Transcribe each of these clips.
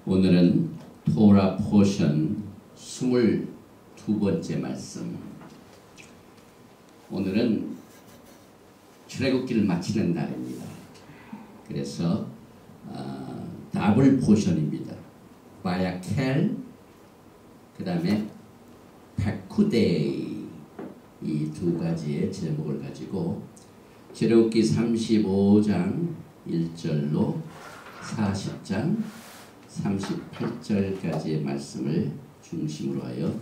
오늘은 토라 포션 22번째 말씀. 오늘은 출애굽기를 마치는 날입니다. 그래서 더블 포션입니다. 바야켈, 그 다음에 페쿠데이, 이 두 가지의 제목을 가지고 출애굽기 35장 1절로 40장 38절까지의 말씀을 중심으로 하여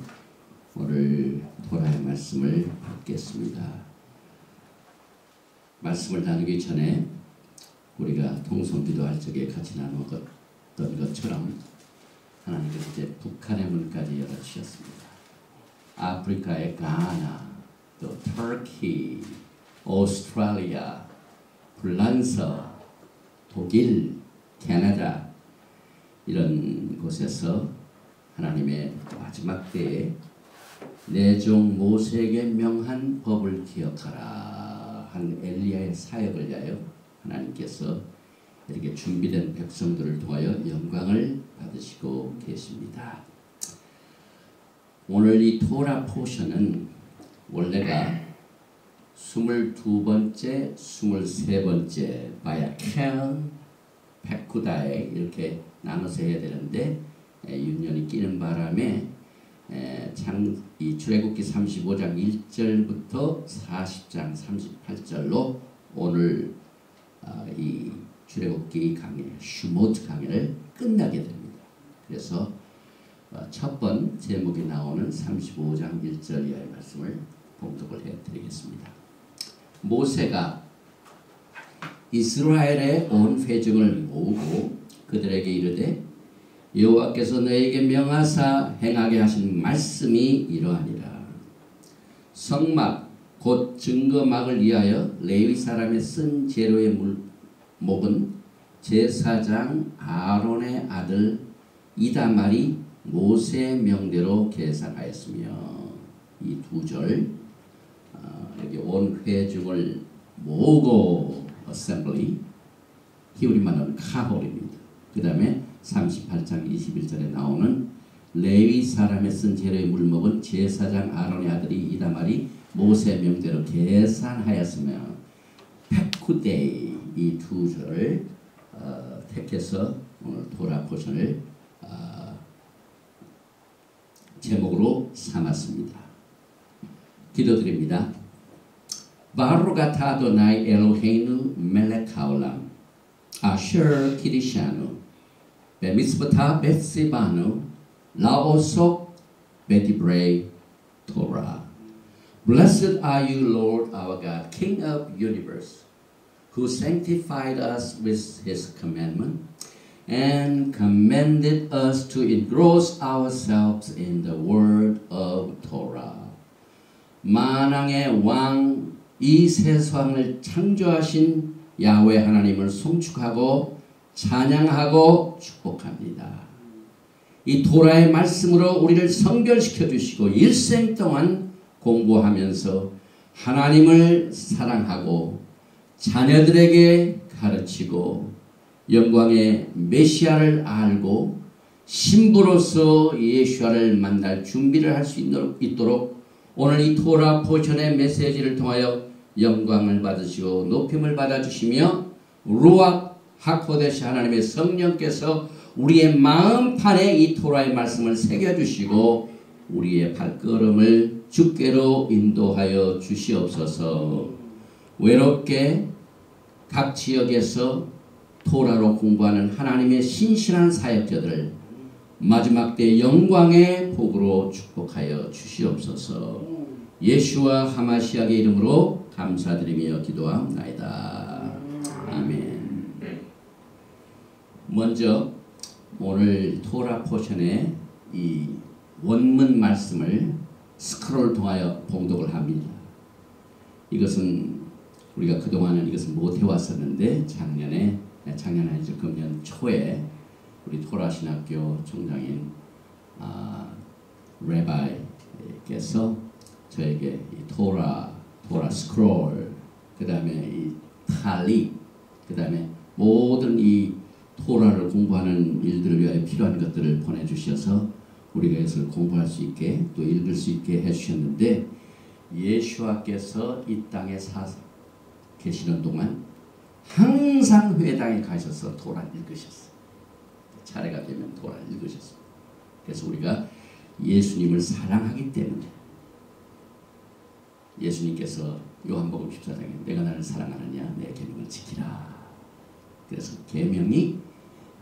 오늘 토라의 말씀을 받겠습니다. 말씀을 나누기 전에 우리가 통성기도할 적에 같이 나누었던 것처럼 하나님께서 이제 북한의 문까지 열어주셨습니다. 아프리카의 가나, 또 터키, 오스트레일리아, 프랑스, 독일, 캐나다 이런 곳에서 하나님의 마지막 때에 내 종 모세에게 명한 법을 기억하라 한 엘리야의 사역을 위하여 하나님께서 이렇게 준비된 백성들을 통하여 영광을 받으시고 계십니다. 오늘 이 토라 포션은 원래가 22번째, 23번째 바야켈, 페쿠다에 이렇게 나눠서 해야 되는데 윤년이 끼는 바람에 이 출애굽기 35장 1절부터 40장 38절로 오늘 이 출애굽기 강의, 슈모트 강의를 끝나게 됩니다. 그래서 첫 번 제목이 나오는 35장 1절 이하의 말씀을 봉독을 해드리겠습니다. 모세가 이스라엘의 온 회중을 모으고 그들에게 이르되 여호와께서 너에게 명하사 행하게 하신 말씀이 이러하니라. 성막 곧 증거막을 위하여 레위 사람의 쓴 재료의 목은 제사장 아론의 아들 이다말이 모세의 명대로 계산하였으며, 이 두 절 여기 온 회중을 모으고 assembly, 히브리말로는 카홀입니다. 그 다음에 38장 21절에 나오는 레위 사람의 쓴 재료의 물목은 제사장 아론의 아들이 이다말이 모세 명대로 계산하였으며, 페쿠데이, 이 두 절을 택해서 오늘 토라 포션을 제목으로 삼았습니다. 기도드립니다. 바루가타 아도나이 엘로헤이누 멜렉 하올람 아셔 키리샤누 베미스부타 베시바누 라오속 베디브레이 토라. Blessed are you, Lord our God, King of universe, who sanctified us with his commandment and commanded us to engross ourselves in the word of Torah. 만왕의 왕, 이 세상을 창조하신 야훼 하나님을 송축하고 찬양하고 축복합니다. 이 토라의 말씀으로 우리를 성결시켜 주시고 일생 동안 공부하면서 하나님을 사랑하고 자녀들에게 가르치고 영광의 메시아를 알고 신부로서 예수와를 만날 준비를 할 수 있도록 오늘 이 토라 포션의 메시지를 통하여 영광을 받으시고 높임을 받아주시며 루악 하코데시 하나님의 성령께서 우리의 마음판에 이 토라의 말씀을 새겨주시고 우리의 발걸음을 주께로 인도하여 주시옵소서. 외롭게 각 지역에서 토라로 공부하는 하나님의 신실한 사역자들 마지막 때 영광의 복으로 축복하여 주시옵소서. 예수와 하마시아의 이름으로 감사드리며 기도합나이다. 아멘. 먼저 오늘 토라 포션의 이 원문 말씀을 스크롤을 통하여 봉독을 합니다. 이것은 우리가 그동안은 이것을 못해왔었는데 작년 아니죠, 금년 초에 우리 토라 신학교 총장인 레바이께서 저에게 이 토라 스크롤, 그 다음에 이 탈립, 그 다음에 모든 이 토라를 공부하는 일들을 위하여 필요한 것들을 보내주셔서 우리가 이것을 공부할 수 있게 또 읽을 수 있게 해주셨는데, 예수와께서 이 땅에 계시는 동안 항상 회당에 가셔서 토라를 읽으셨어요. 차례가 되면 토라를 읽으셨어요. 그래서 우리가 예수님을 사랑하기 때문에 예수님께서 요한복음 14장에 내가 나를 사랑하느냐 내 계명을 지키라. 그래서 계명이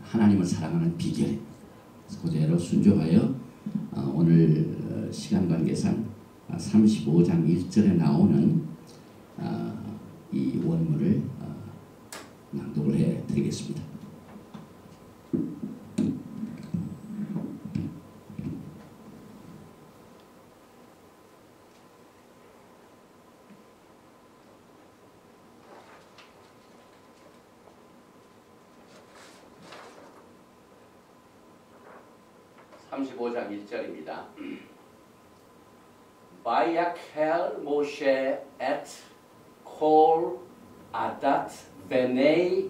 하나님을 사랑하는 비결입니다. 그래서 그대로 순종하여 오늘 시간 관계상 35장 1절에 나오는 이 원문을 낭독을 해 드리겠습니다. (35장 1절입니다) ויכל משה את כל עדת בני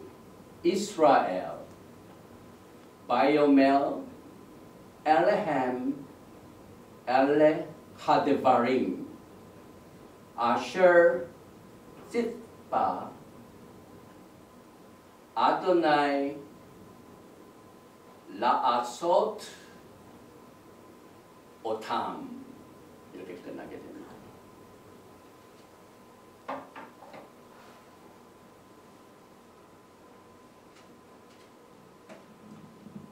ישראל ויאמר אליהם אלה הדברים אשר ציווה אדוני לעשות אותם. 이렇게 끝나게 됩니다.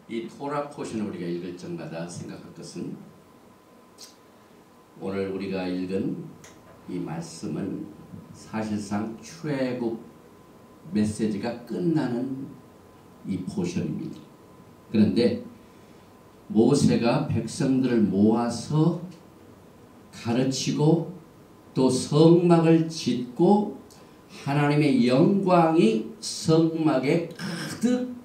이 토라 포션을 우리가 읽을 적마다 생각할 것은, 오늘 우리가 읽은 이 말씀은 사실상 출애굽 메시지가 끝나는 이 포션입니다. 그런데 모세가 백성들을 모아서 가르치고 또 성막을 짓고 하나님의 영광이 성막에 가득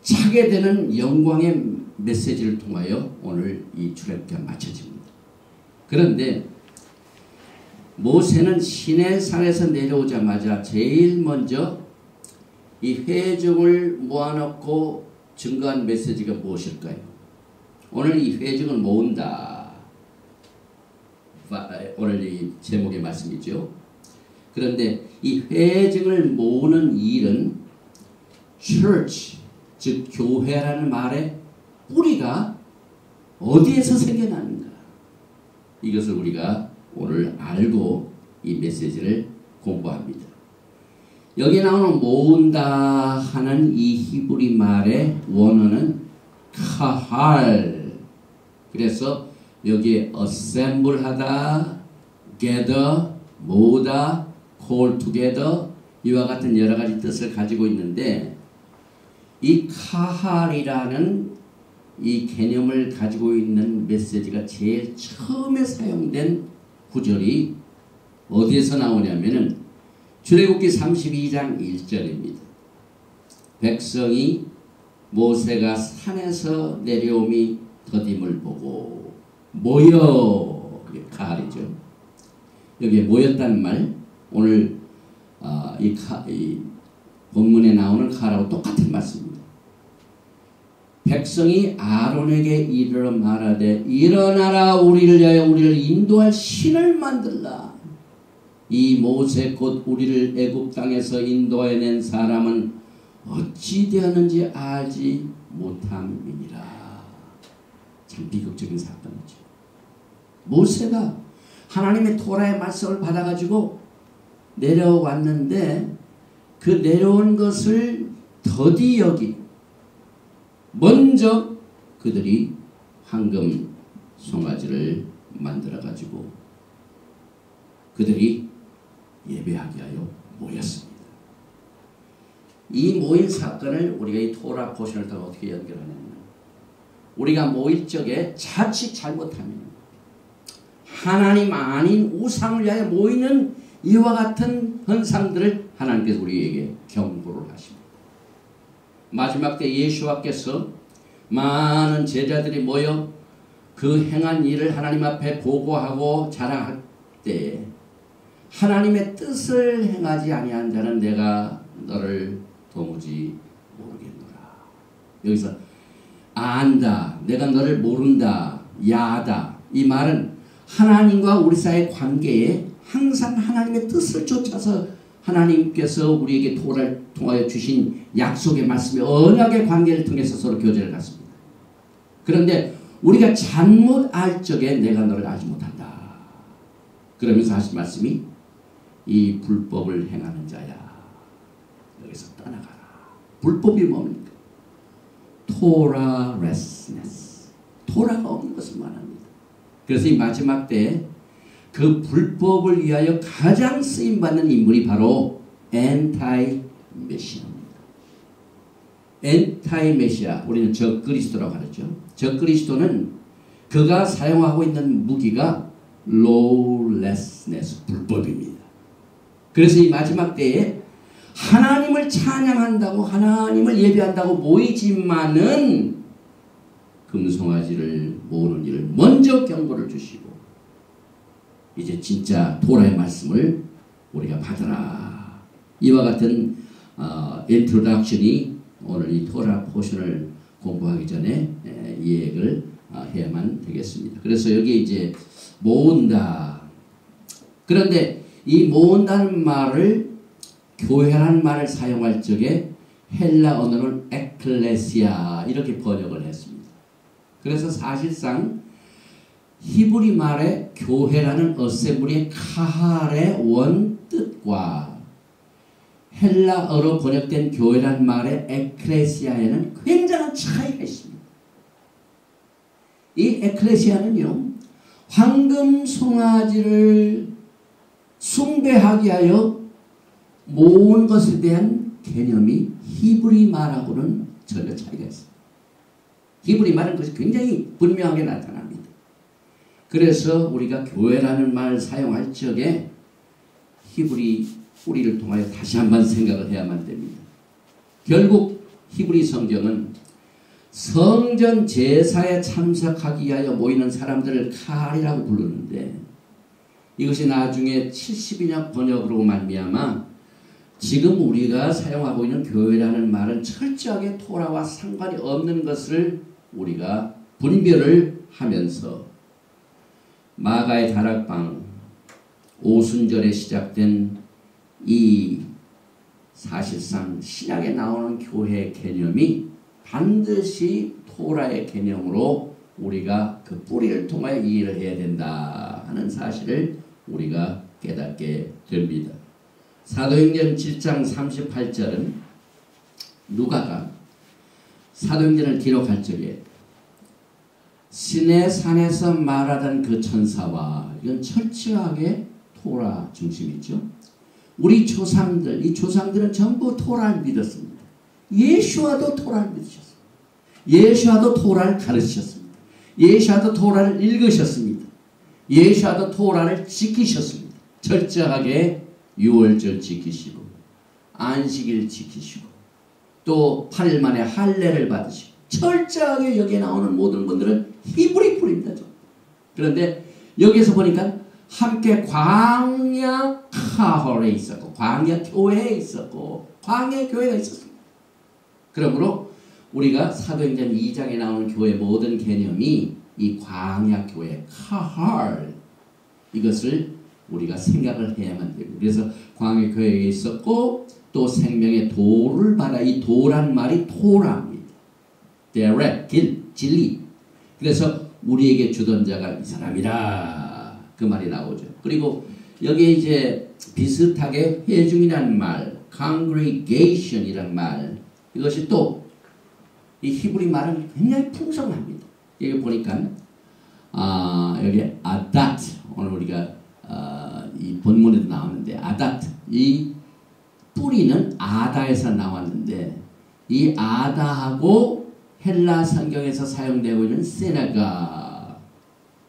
차게 되는 영광의 메시지를 통하여 오늘 이 출애굽기가 마쳐집니다. 그런데 모세는 시내산에서 내려오자마자 제일 먼저 이 회중을 모아놓고 증거한 메시지가 무엇일까요? 오늘 이 회중을 모은다. 오늘 이 제목의 말씀이죠. 그런데 이 회중을 모으는 일은 church, 즉 교회라는 말의 뿌리가 어디에서 생겨나는가? 이것을 우리가 오늘 알고 이 메시지를 공부합니다. 여기 나오는 모은다 하는 이 히브리 말의 원어는 카할. 그래서 여기에 assemble 하다, gather, 모으다, call together 이와 같은 여러 가지 뜻을 가지고 있는데, 이 카할이라는 이 개념을 가지고 있는 메시지가 제일 처음에 사용된 구절이 어디에서 나오냐면은 출애굽기 32장 1절입니다. 백성이 모세가 산에서 내려옴이 더딤을 보고 모여, 카할이죠. 여기에 모였다는 말, 오늘 이 본문에 나오는 카할하고 똑같은 말씀입니다. 백성이 아론에게 이르러 말하되 일어나라, 우리를 위하여 우리를 인도할 신을 만들라. 이 모세 곧 우리를 애굽 땅에서 인도해낸 사람은 어찌 되었는지 알지 못함이니라. 참 비극적인 사건이죠. 모세가 하나님의 토라의 말씀을 받아가지고 내려왔는데, 그 내려온 것을 더디 여기 먼저 그들이 황금 송아지를 만들어가지고 그들이 예배하게 하여 모였습니다. 이 모인 사건을 우리가 이 토라 포션을 통해 어떻게 연결하냐면, 우리가 모일 적에 자칫 잘못하면 하나님 아닌 우상을 위하여 모이는 이와 같은 현상들을 하나님께서 우리에게 경고를 하십니다. 마지막 때 예수와께서 많은 제자들이 모여 그 행한 일을 하나님 앞에 보고하고 자랑할 때, 하나님의 뜻을 행하지 아니한 자는 내가 너를 도무지 모르겠노라. 여기서 안다, 내가 너를 모른다, 야다. 이 말은 하나님과 우리 사이의 관계에 항상 하나님의 뜻을 쫓아서 하나님께서 우리에게 토라를 통하여 주신 약속의 말씀의 언약의 관계를 통해서 서로 교제를 갖습니다. 그런데 우리가 잘못 알 적에 내가 너를 알지 못한다. 그러면서 하신 말씀이 이 불법을 행하는 자야, 여기서 떠나가라. 불법이 뭡니까? 토라레스네스, 토라가 없는 것을 말합니다. 그래서 이 마지막 때에 그 불법을 위하여 가장 쓰임받는 인물이 바로 엔타이 메시아입니다. 엔타이 메시아, 우리는 적그리스도라고 하죠. 적그리스도는 그가 사용하고 있는 무기가 lawlessness, 불법입니다. 그래서 이 마지막 때에 하나님을 찬양한다고, 하나님을 예배한다고 모이지만은 금송아지를 모으는 일을 먼저 경고를 주시고, 이제 진짜 토라의 말씀을 우리가 받아라. 이와 같은 인트로덕션이 오늘 이 토라 포션을 공부하기 전에 이해를 해야만 되겠습니다. 그래서 여기 이제 모은다. 그런데 이 모은다는 말을, 교회라는 말을 사용할 적에 헬라 언어는 에클레시아 이렇게 번역을 했습니다. 그래서 사실상 히브리 말의 교회라는 어셈블리의 카할의 원뜻과 헬라어로 번역된 교회라는 말의 에클레시아에는 굉장한 차이가 있습니다. 이 에클레시아는요, 황금 송아지를 숭배하기 위하여 모은 것에 대한 개념이 히브리 말하고는 전혀 차이가 있습니다. 히브리 말은 그것이 굉장히 분명하게 나타납니다. 그래서 우리가 교회라는 말을 사용할 적에 히브리 뿌리를 통하여 다시 한번 생각을 해야만 됩니다. 결국 히브리 성경은 성전 제사에 참석하기 위하여 모이는 사람들을 카할이라고 부르는데, 이것이 나중에 70인역 번역으로 말미암아 지금 우리가 사용하고 있는 교회라는 말은 철저하게 토라와 상관이 없는 것을 우리가 분별을 하면서 마가의 다락방, 오순절에 시작된 이 사실상 신약에 나오는 교회의 개념이 반드시 토라의 개념으로 우리가 그 뿌리를 통하여 이해를 해야 된다 하는 사실을 우리가 깨닫게 됩니다. 사도행전 7장 38절은 누가가 사도행전을 기록할 적에 시내 산에서 말하던 그 천사와, 이건 철저하게 토라 중심이죠. 우리 조상들, 이 조상들은 전부 토라를 믿었습니다. 예수와도 토라를 믿으셨습니다. 예수와도 토라를 가르치셨습니다. 예수와도 토라를 읽으셨습니다. 예수와도 토라를 지키셨습니다. 철저하게 유월절 지키시고 안식일 지키시고 또 8일 만에 할례를 받으시고, 철저하게 여기에 나오는 모든 분들은 히브리 뿌리입니다. 그런데 여기에서 보니까 함께 광야 카홀에 있었고 광야 교회에 있었고 광야 교회가 있었습니다. 그러므로 우리가 사도행전 2장에 나오는 교회 모든 개념이 이 광야 교회 카홀, 이것을 우리가 생각을 해야만 됩니다. 그래서 광야 교회에 있었고 또 생명의 도를 받아, 이 도란 말이 토라입니다. direct, 길, 진리. 그래서 우리에게 주던 자가 이 사람이라, 그 말이 나오죠. 그리고 여기에 이제 비슷하게 회중이라는 말, congregation이라는 말, 이것이 또 이 히브리 말은 굉장히 풍성합니다. 여기 보니까 여기 아다트, 오늘 우리가 이 본문에도 나오는데 아다트, 이 뿌리는 아다에서 나왔는데 이 아다하고 헬라 성경에서 사용되고 있는 시나가,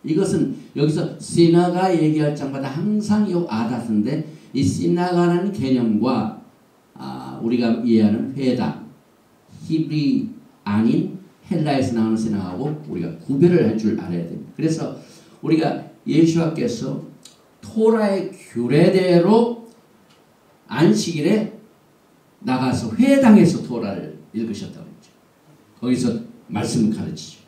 이것은 여기서 시나가 얘기할 장마다 항상 이 아다스인데, 이 시나가라는 개념과 우리가 이해하는 회당, 히브리 아닌 헬라에서 나오는 시나가하고 우리가 구별을 할 줄 알아야 됩니다. 그래서 우리가 예수와께서 토라의 규례대로 안식일에 나가서 회당에서 토라를 읽으셨다고 했죠. 거기서 말씀을 가르치죠.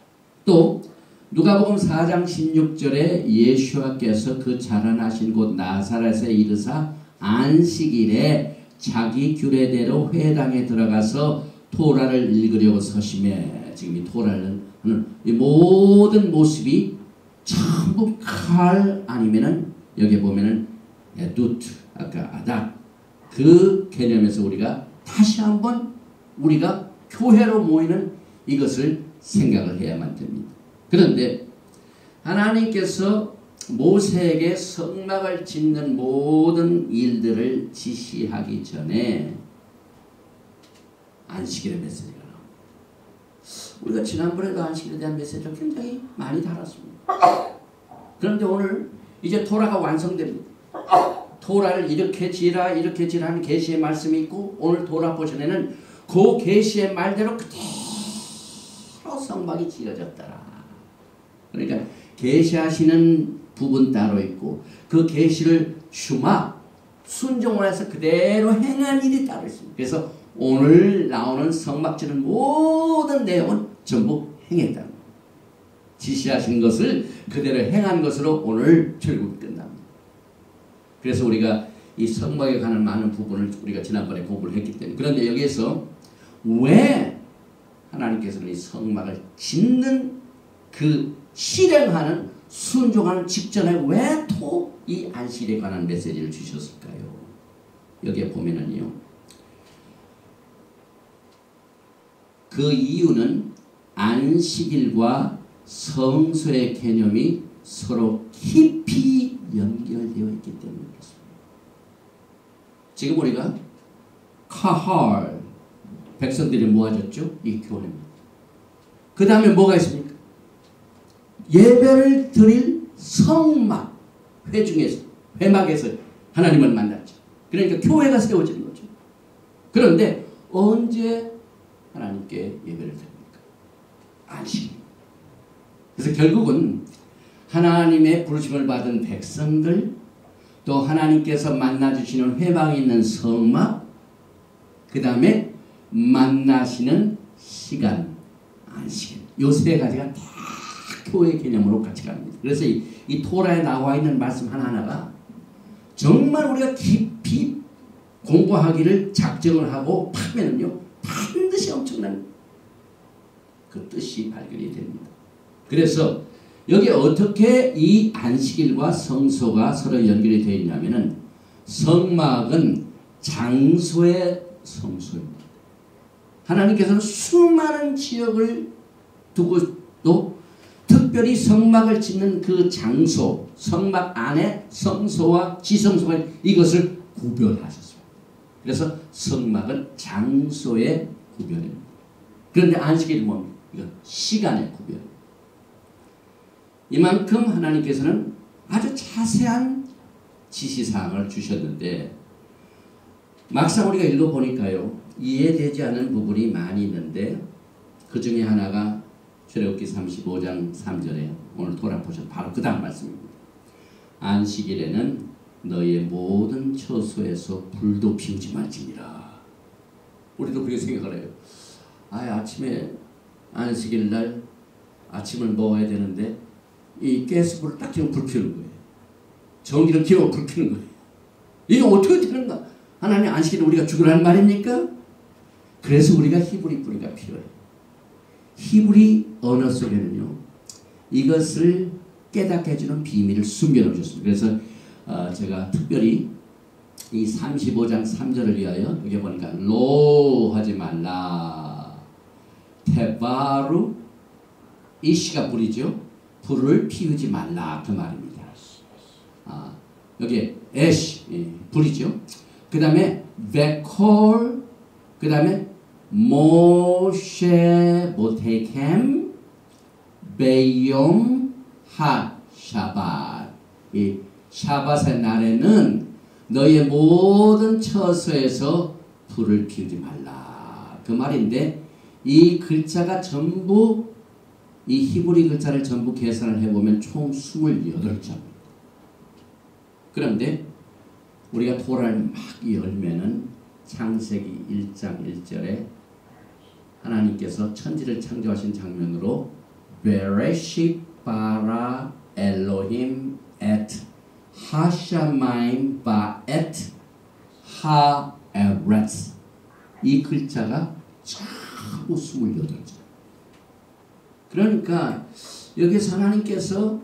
또 누가복음 4장 16절에 예수와께서 그 자라나신 곳 나사렛에 이르사 안식일에 자기 규례대로 회당에 들어가서 토라를 읽으려고 서심해. 지금 이 토라를 하는 이 모든 모습이 전부 칼 아니면은 여기 보면은 에두트 아까 아닥 그 개념에서 우리가 다시 한번 우리가 교회로 모이는 이것을 생각을 해야만 됩니다. 그런데 하나님께서 모세에게 성막을 짓는 모든 일들을 지시하기 전에 안식일의 메시지가 나옵니다. 우리가 지난번에도 안식일에 대한 메시지를 굉장히 많이 달았습니다. 그런데 오늘 이제 토라가 완성됩니다. 토라를 이렇게 지라 하는 계시의 말씀이 있고 오늘 토라 포션에는 그 계시의 말대로 그대로 성막이 지어졌더라. 그러니까 계시하시는 부분 따로 있고 그 계시를 슈마 순종을 해서 그대로 행한 일이 따로 있습니다. 그래서 오늘 나오는 성막 짓는 모든 내용은 전부 행했다는 거예요. 지시하신 것을 그대로 행한 것으로 오늘 결국 끝납니다. 그래서 우리가 이 성막에 관한 많은 부분을 우리가 지난번에 공부를 했기 때문에 그런데 여기에서 왜 하나님께서는 이 성막을 짓는 그 실행하는 순종하는 직전에 왜 또 이 안식일에 관한 메시지를 주셨을까요? 여기에 보면은요. 그 이유는 안식일과 성소의 개념이 서로 깊이 연결되어 있기 때문에 그렇습니다. 지금 우리가 카할 백성들이 모아졌죠? 이 교회입니다. 그 다음에 뭐가 있습니까? 예배를 드릴 성막 회중에서 회막에서 하나님을 만났죠. 그러니까 교회가 세워지는 거죠. 그런데 언제 하나님께 예배를 드립니까? 안식일. 그래서 결국은 하나님의 부르심을 받은 백성들 또 하나님께서 만나주시는 회방에 있는 성막 그 다음에 만나시는 시간 안식일 요 세 가지가 다 교회 개념으로 같이 갑니다. 그래서 이 토라에 나와 있는 말씀 하나하나가 정말 우리가 깊이 공부하기를 작정을 하고 파면은요 반드시 엄청난 그 뜻이 발견이 됩니다. 그래서 여기 어떻게 이 안식일과 성소가 서로 연결이 되어 있냐면은 성막은 장소의 성소입니다. 하나님께서는 수많은 지역을 두고 또 특별히 성막을 짓는 그 장소, 성막 안에 성소와 지성소가 이것을 구별하셨습니다. 그래서 성막은 장소의 구별입니다. 그런데 안식일은 뭡니까? 이건 시간의 구별입니다. 이만큼 하나님께서는 아주 자세한 지시사항을 주셨는데 막상 우리가 읽어보니까요 이해되지 않는 부분이 많이 있는데 그 중에 하나가 출애굽기 35장 3절에 오늘 돌아보셔 바로 그 다음 말씀입니다. 안식일에는 너의 모든 처소에서 불도 피우지 말지니라. 우리도 그렇게 생각을 해요. 아침에 안식일 날 아침을 먹어야 되는데 이 가스불을 딱 켜면 불 피우는 거예요. 전기를 켜면 불 피우는 거예요. 이게 어떻게 되는가? 하나님 안식일에 우리가 죽으라는 말입니까? 그래서 우리가 히브리 뿌리가 필요해요. 히브리 언어 속에는요 이것을 깨닫게 해주는 비밀을 숨겨놓으셨습니다. 그래서 제가 특별히 이 35장 3절을 위하여 여기 보니까 로 하지 말라 테바루 이시가 불이죠. 불을 피우지 말라 그 말입니다. 여기 에시 불이죠. 그 다음에 베콜 그 다음에 모셰 보테켐 베욤 하 샤밧 이 샤밧의 날에는 너의 모든 처소에서 불을 피우지 말라 그 말인데 이 글자가 전부 이 히브리 글자를 전부 계산을 해보면 총 28자입니다. 그런데 우리가 토라를 막 열면은 창세기 1장 1절에 하나님께서 천지를 창조하신 장면으로 베레시 바라 엘로힘 et 하샤마임 바 et 하에렛 이 글자가 전부 28자. 그러니까 여기서 하나님께서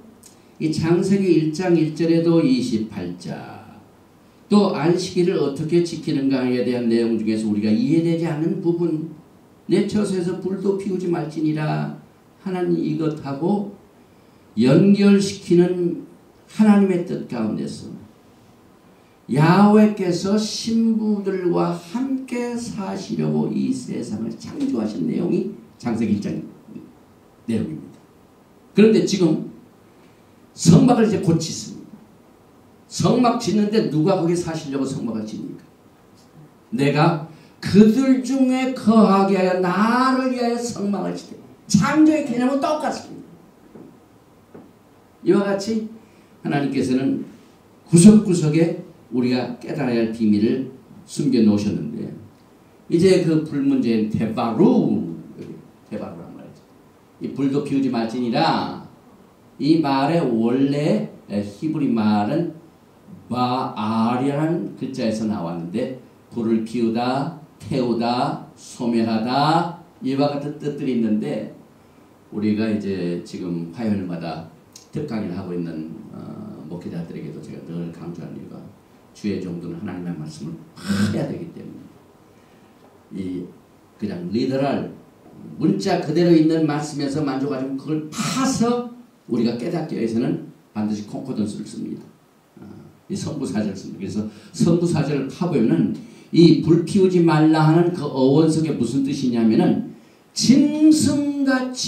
이 창세기 1장 1절에도 28자 또 안식일을 어떻게 지키는가에 대한 내용 중에서 우리가 이해되지 않는 부분 내 처소에서 불도 피우지 말지니라 하나님 이것하고 연결시키는 하나님의 뜻 가운데서 야훼께서 신부들과 함께 사시려고 이 세상을 창조하신 내용이 창세기 1장 내용입니다. 그런데 지금 성막을 이제 곧 짓습니다. 성막 짓는데 누가 거기 사시려고 성막을 짓니까? 내가 그들 중에 거하게 하여 나를 위하여 성막을 짓되 창조의 개념은 똑같습니다. 이와 같이 하나님께서는 구석구석에 우리가 깨달아야 할 비밀을 숨겨 놓으셨는데 이제 그 불문제인 데바루란 말이죠. 이 불도 피우지 말지니라 이 말의 원래 히브리 말은 바알이라는 글자에서 나왔는데 불을 피우다, 태우다, 소멸하다 이와 같은 뜻들이 있는데 우리가 이제 지금 화요일마다 특강을 하고 있는 목회자들에게도 제가 늘 강조하는 이유가 주의 종도는 하나님의 말씀을 해야 되기 때문에 이 그냥 리더럴 문자 그대로 있는 말씀에서 만족하지만 그걸 파서 우리가 깨닫기 위해서는 반드시 콩코던스를 씁니다. 이 선구사절을 씁니다. 그래서 선구사절을 파보면은 이 불 피우지 말라 하는 그 어원 속에 무슨 뜻이냐면은 짐승같이